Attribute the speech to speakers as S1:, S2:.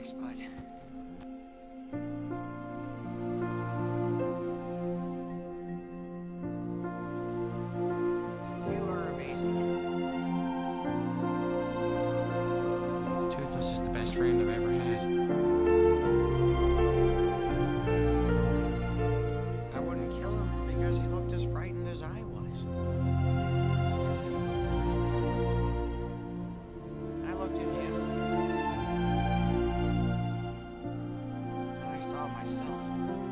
S1: Thanks, bud. You are amazing. Toothless is the best friend I've ever had. I wouldn't kill him because he looked as frightened as I was. I looked at him. I saw myself.